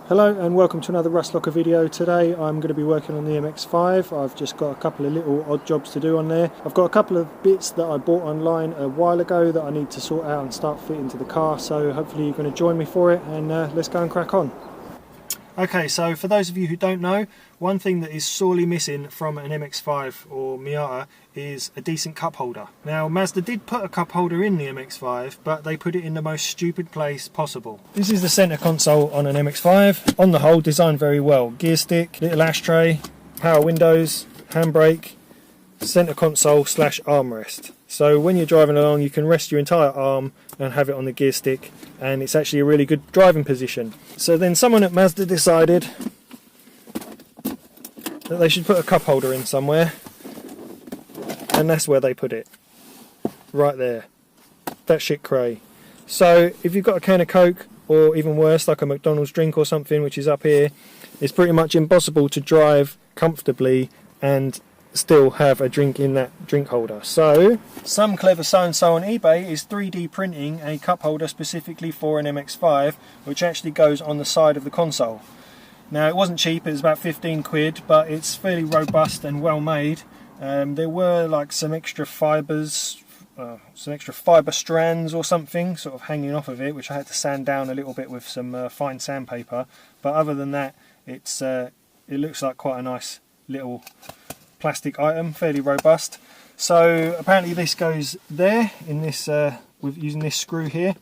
Hello and welcome to another Rust Locker video. Today I'm going to be working on the MX5. I've just got a couple of little odd jobs to do on there. I've got a couple of bits that I bought online a while ago that I need to sort out and start fitting to the car, so hopefully you're going to join me for it, and let's go and crack on. Okay, so for those of you who don't know, one thing that is sorely missing from an MX5 or Miata is a decent cup holder. Now, Mazda did put a cup holder in the MX5, but they put it in the most stupid place possible. This is the centre console on an MX5. On the whole, designed very well. Gear stick, little ashtray, power windows, handbrake, centre console / armrest. So when you're driving along, you can rest your entire arm and have it on the gear stick, and it's actually a really good driving position. So then someone at Mazda decided that they should put a cup holder in somewhere, and that's where they put it. Right there. That shit cray. So if you've got a can of Coke, or even worse, like a McDonald's drink or something, which is up here, it's pretty much impossible to drive comfortably and still have a drink in that drink holder. So some clever so-and-so on eBay is 3D printing a cup holder specifically for an MX5, which actually goes on the side of the console. Now, it wasn't cheap, it was about 15 quid, but it's fairly robust and well made. There were like some extra fibres, some extra fibre strands or something sort of hanging off of it, which I had to sand down a little bit with some fine sandpaper, but other than that, it looks like quite a nice little plastic item, fairly robust. So apparently this goes there in this with using this screw here.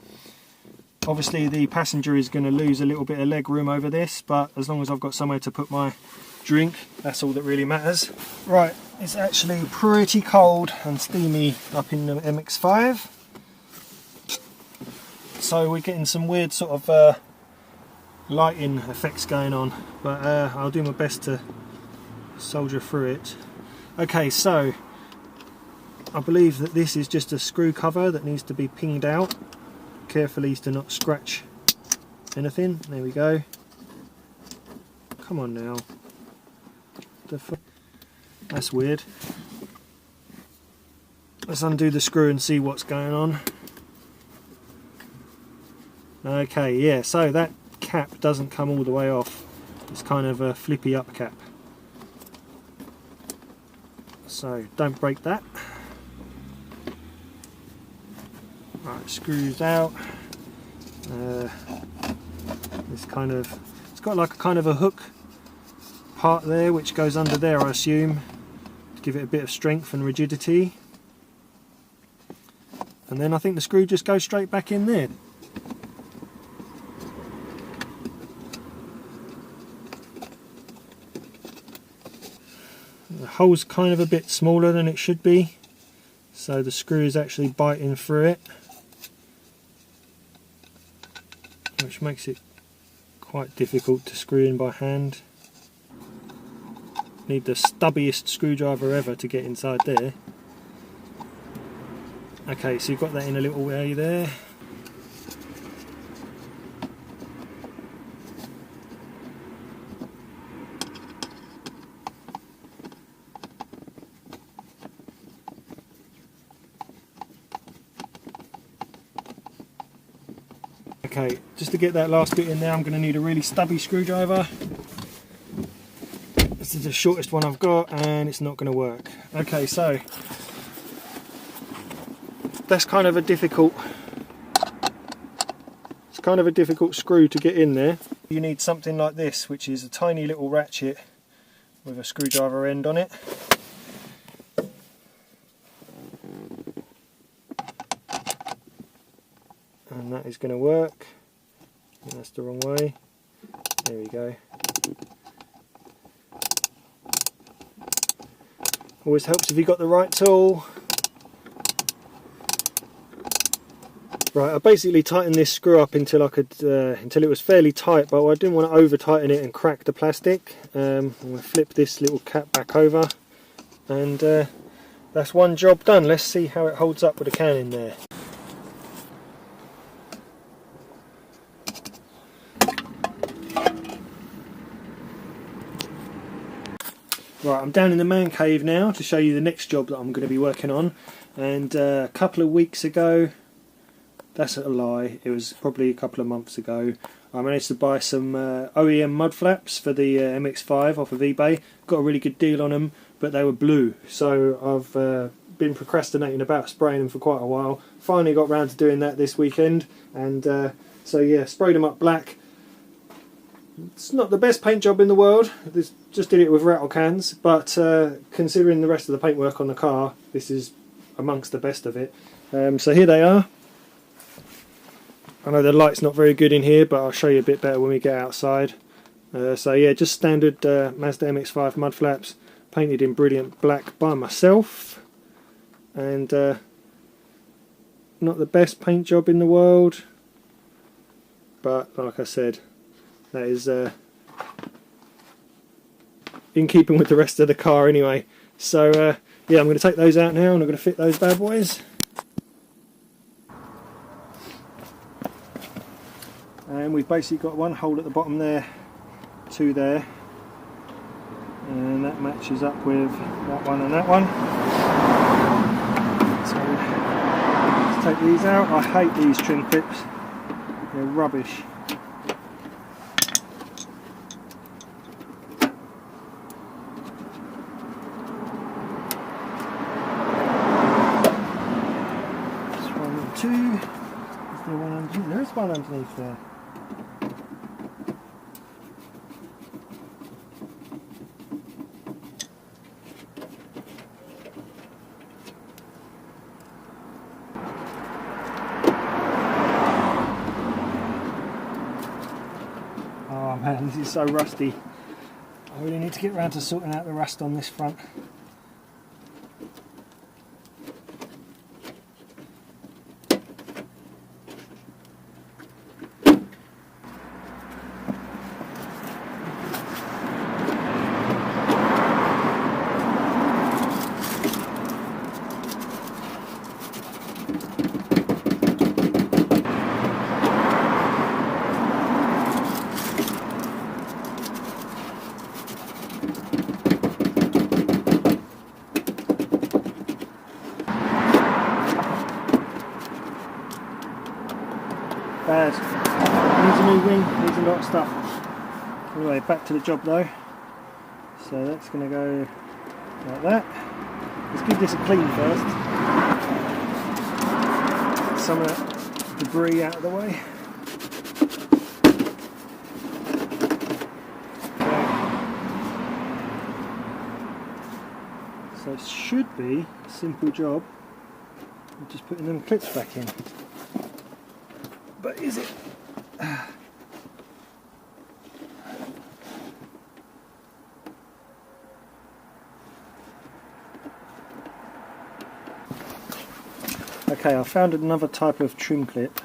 Obviously the passenger is going to lose a little bit of leg room over this, but as long as I've got somewhere to put my drink, that's all that really matters. Right, it's actually pretty cold and steamy up in the MX5, so we're getting some weird sort of lighting effects going on, but I'll do my best to soldier through it. Okay, so I believe that this is just a screw cover that needs to be pinged out carefully to not scratch anything. There we go. Come on now. That's weird. Let's undo the screw and see what's going on. Okay, yeah, so that cap doesn't come all the way off. It's kind of a flippy up cap. So don't break that. Right, screws out. It's got like a kind of a hook part there which goes under there, I assume, to give it a bit of strength and rigidity. And then I think the screw just goes straight back in there. The hole's kind of a bit smaller than it should be, so the screw is actually biting through it, which makes it quite difficult to screw in by hand. Need the stubbiest screwdriver ever to get inside there. Okay, so you've got that in a little way there. Okay, just to get that last bit in there, I'm going to need a really stubby screwdriver. This is the shortest one I've got, and it's not going to work. Okay, so that's kind of a difficult. It's kind of a difficult screw to get in there. You need something like this, which is a tiny little ratchet with a screwdriver end on it. And that is going to work. That's the wrong way. There we go. Always helps if you've got the right tool. Right, I basically tightened this screw up until I could, until it was fairly tight, but I didn't want to over tighten it and crack the plastic. I'm going to flip this little cap back over, and that's one job done. Let's see how it holds up with a can in there. Right, I'm down in the man cave now to show you the next job that I'm going to be working on. And a couple of weeks ago, that's a lie, it was probably a couple of months ago, I managed to buy some OEM mud flaps for the MX5 off of eBay. Got a really good deal on them, but they were blue, so I've been procrastinating about spraying them for quite a while. Finally got round to doing that this weekend, and so yeah, sprayed them up black. It's not the best paint job in the world. Just did it with rattle cans, but considering the rest of the paintwork on the car, this is amongst the best of it. So here they are. I know the light's not very good in here, but I'll show you a bit better when we get outside. So yeah, just standard Mazda MX5 mud flaps, painted in brilliant black by myself, and not the best paint job in the world, but like I said, that is in keeping with the rest of the car anyway. So yeah, I'm going to take those out now and I'm going to fit those bad boys. And we've basically got one hole at the bottom there, two there, and that matches up with that one and that one. So let's take these out. I hate these trim clips, they're rubbish. That's one and two. Is there one underneath? There is one underneath there. Oh man, this is so rusty. I really need to get around to sorting out the rust on this front. Bad. Needs a new wing, needs a lot of stuff. Anyway, back to the job though. So that's going to go like that. Let's give this a clean first. Get some of that debris out of the way. Okay. So it should be a simple job of just putting them clips back in. But is it? Okay, I found another type of trim clip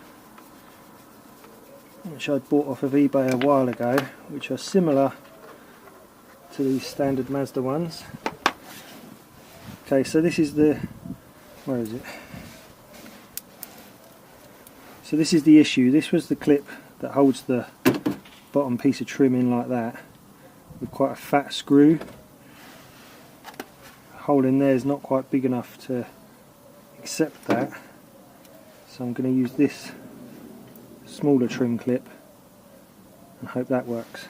which I bought off of eBay a while ago, which are similar to these standard Mazda ones. Okay, so this is the, where is it? So this is the issue. This was the clip that holds the bottom piece of trim in like that, with quite a fat screw. The hole in there is not quite big enough to accept that, so I'm going to use this smaller trim clip and hope that works.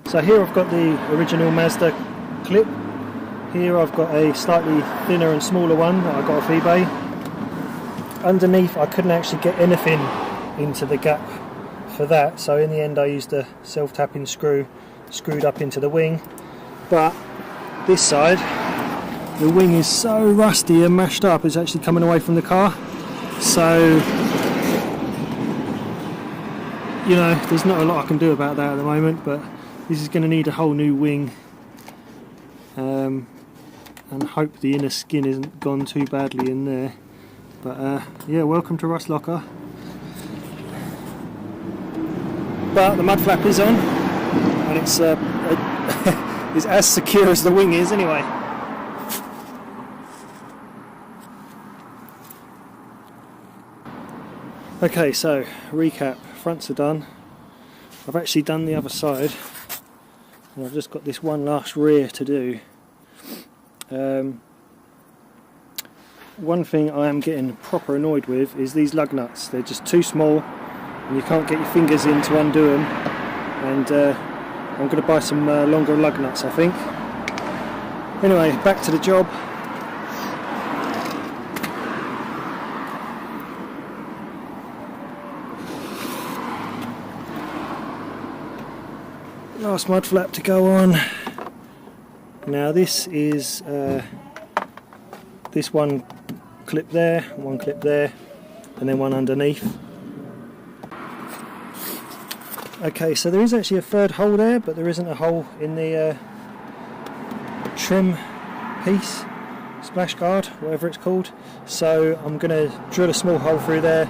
So here I've got the original Mazda clip. Here I've got a slightly thinner and smaller one that I got off eBay. Underneath I couldn't actually get anything into the gap for that, so in the end I used a self-tapping screw, screwed up into the wing. But this side, the wing is so rusty and mashed up, it's actually coming away from the car. So, you know, there's not a lot I can do about that at the moment, but this is going to need a whole new wing. and hope the inner skin isn't gone too badly in there. But yeah, welcome to Rust Locker. But the mud flap is on, and it's it's as secure as the wing is anyway. Okay, so recap, fronts are done. I've actually done the other side, and I've just got this one last rear to do. One thing I am getting proper annoyed with is these lug nuts. They're just too small and you can't get your fingers in to undo them, and I'm going to buy some longer lug nuts, I think. Anyway, back to the job. Last mud flap to go on. Now this is this one clip there, one clip there, and then one underneath. Okay, so there is actually a third hole there, but there isn't a hole in the trim piece, splash guard, whatever it's called. So I'm going to drill a small hole through there,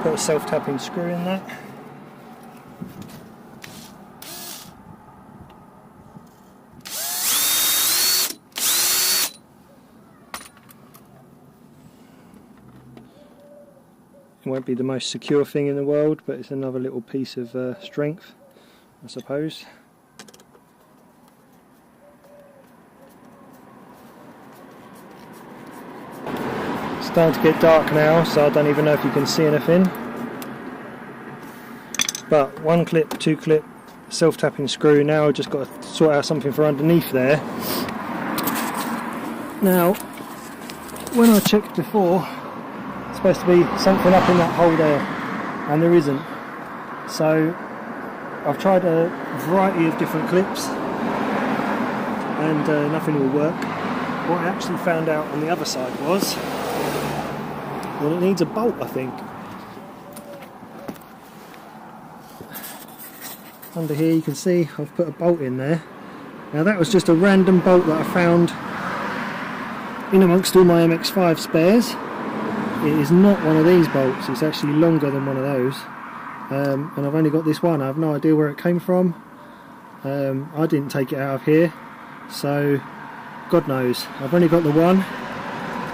put a self-tapping screw in that. It won't be the most secure thing in the world, but it's another little piece of strength, I suppose. It's starting to get dark now, so I don't even know if you can see anything. But one clip, two clip, self-tapping screw. Now I've just got to sort out something for underneath there. Now, when I checked before, supposed to be something up in that hole there, and there isn't. So I've tried a variety of different clips and nothing will work. What I actually found out on the other side was that it needs a bolt, I think. Under here you can see I've put a bolt in there. Now that was just a random bolt that I found in amongst all my MX5 spares. It is not one of these bolts, it's actually longer than one of those, and I've only got this one. I have no idea where it came from. I didn't take it out of here, so God knows. I've only got the one,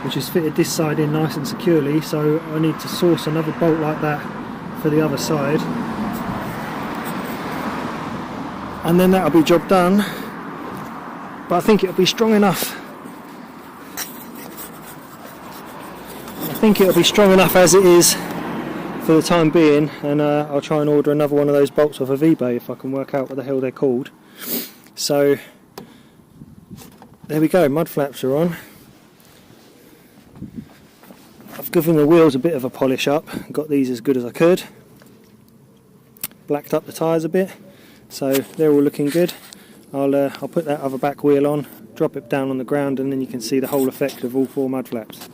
which is fitted this side in nice and securely, so I need to source another bolt like that for the other side, and then that'll be job done. But I think it'll be strong enough. I think it'll be strong enough as it is for the time being, and I'll try and order another one of those bolts off of eBay if I can work out what the hell they're called. So there we go, mud flaps are on. I've given the wheels a bit of a polish up, got these as good as I could, blacked up the tyres a bit, so they're all looking good. I'll put that other back wheel on, drop it down on the ground, and then you can see the whole effect of all four mud flaps.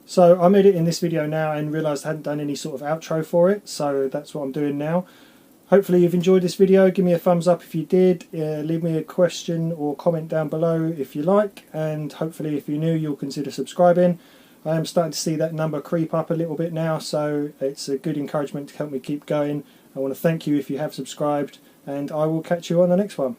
So I'm editing this video now and realised I hadn't done any sort of outro for it, so that's what I'm doing now. Hopefully you've enjoyed this video. Give me a thumbs up if you did, leave me a question or comment down below if you like, and hopefully if you're new you'll consider subscribing. I am starting to see that number creep up a little bit now, so it's a good encouragement to help me keep going. I want to thank you if you have subscribed, and I will catch you on the next one.